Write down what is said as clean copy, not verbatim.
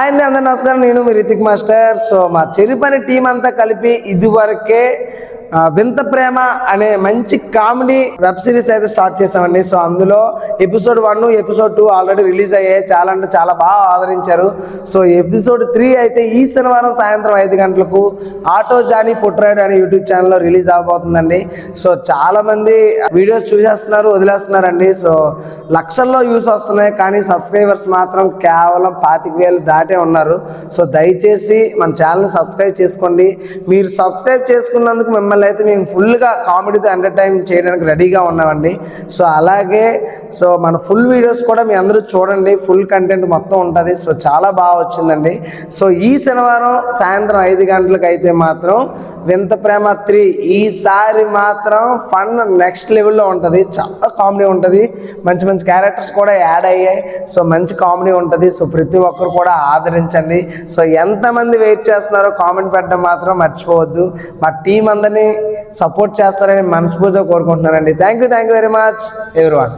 అండి అందరూ నమస్కారం. నేను మీ రితిక్ మాస్టర్. సో మా చెరిపని టీం అంతా కలిపి ఇదివరకే వింత ప్రేమ అనే మంచి కామెడీ వెబ్ సిరీస్ అయితే స్టార్ట్ చేసామండి. సో అందులో ఎపిసోడ్ 1 ఎపిసోడ్ 2 ఆల్రెడీ రిలీజ్ అయ్యాయి. చాలా అంటే చాలా బాగా ఆదరించారు. సో ఎపిసోడ్ 3 అయితే ఈ శనివారం సాయంత్రం 5 గంటలకు ఆటో జానీ పుట్రాడు అనే యూట్యూబ్ ఛానల్లో రిలీజ్ అవబోతుందండి. సో చాలా మంది వీడియోస్ చూసేస్తున్నారు, వదిలేస్తున్నారండి. సో లక్షల్లో వ్యూస్ వస్తున్నాయి, కానీ సబ్స్క్రైబర్స్ మాత్రం కేవలం 25,000 దాటే ఉన్నారు. సో దయచేసి మన ఛానల్ని సబ్స్క్రైబ్ చేసుకోండి. మీరు సబ్స్క్రైబ్ చేసుకున్నందుకు మిమ్మల్ని అయితే మేము ఫుల్గా కామెడీతో ఎంటర్టైన్ చేయడానికి రెడీగా ఉన్నామండి. సో అలాగే మన ఫుల్ వీడియోస్ కూడా మీ అందరూ చూడండి. ఫుల్ కంటెంట్ మొత్తం ఉంటుంది. సో చాలా బాగా వచ్చిందండి. సో ఈ శనివారం సాయంత్రం 5 గంటలకు అయితే మాత్రం వింత ప్రేమ 3 ఈసారి మాత్రం ఫన్ నెక్స్ట్ లెవెల్లో ఉంటుంది. చాలా కామెడీ ఉంటుంది. మంచి మంచి క్యారెక్టర్స్ కూడా యాడ్ అయ్యాయి. సో మంచి కామెడీ ఉంటుంది. సో ప్రతి ఒక్కరు కూడా ఆదరించండి. సో ఎంతమంది వెయిట్ చేస్తున్నారో కామెంట్ పెట్టడం మాత్రం మర్చిపోవద్దు. మా టీం అందరినీ సపోర్ట్ చేస్తారని మనస్ఫూర్తిగా కోరుకుంటున్నానండి. Thank you very much everyone.